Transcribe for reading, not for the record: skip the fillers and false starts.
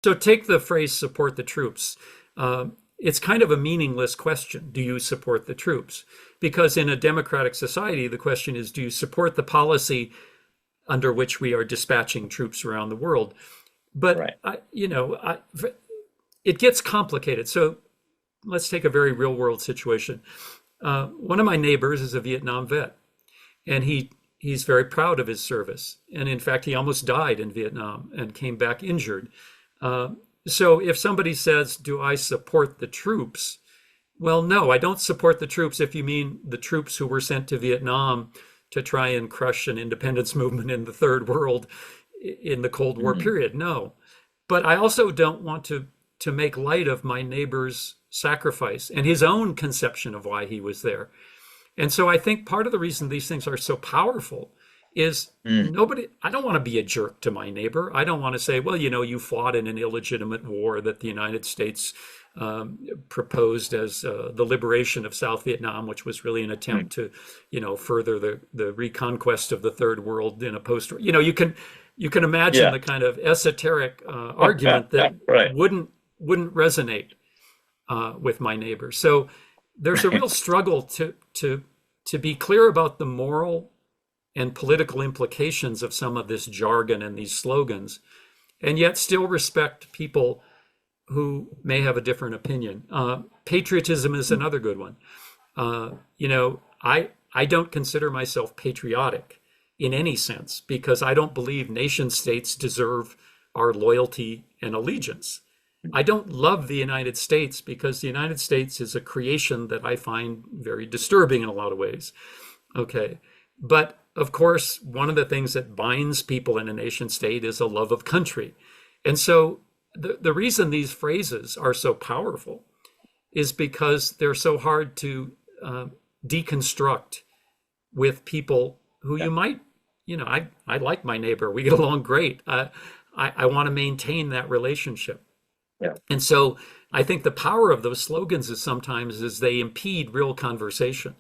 So take the phrase support the troops. It's kind of a meaningless question. Do you support the troops? Because in a democratic society, the question is, do you support the policy under which we are dispatching troops around the world? But, Right. it gets complicated. So let's take a very real world situation. One of my neighbors is a Vietnam vet, and he's very proud of his service. And in fact, he almost died in Vietnam and came back injured. Uh, so if somebody says, do I support the troops? Well, no, I don't support the troops if you mean the troops who were sent to Vietnam to try and crush an independence movement in the third world in the Cold War Hmm. period. No. But I also don't want to make light of my neighbor's sacrifice and his own conception of why he was there. And so I think part of the reason these things are so powerful is Mm. I don't want to be a jerk to my neighbor. I don't want to say, well, you fought in an illegitimate war that the United States proposed as the liberation of South Vietnam, which was really an Mm. attempt to, further the reconquest of the third world in a post. You can imagine Yeah. the kind of esoteric argument that Right. wouldn't resonate with my neighbor. So there's a real struggle to be clear about the moral and political implications of some of this jargon and these slogans, and yet still respect people who may have a different opinion. Patriotism is another good one. I don't consider myself patriotic in any sense because I don't believe nation states deserve our loyalty and allegiance. I don't love the United States because the United States is a creation that I find very disturbing in a lot of ways. Okay. But of course, one of the things that binds people in a nation state is a love of country. And so the reason these phrases are so powerful is because they're so hard to deconstruct with people who Yeah. you might, I like my neighbor. We get along great. I want to maintain that relationship. Yeah. And so I think the power of those slogans is sometimes is they impede real conversation.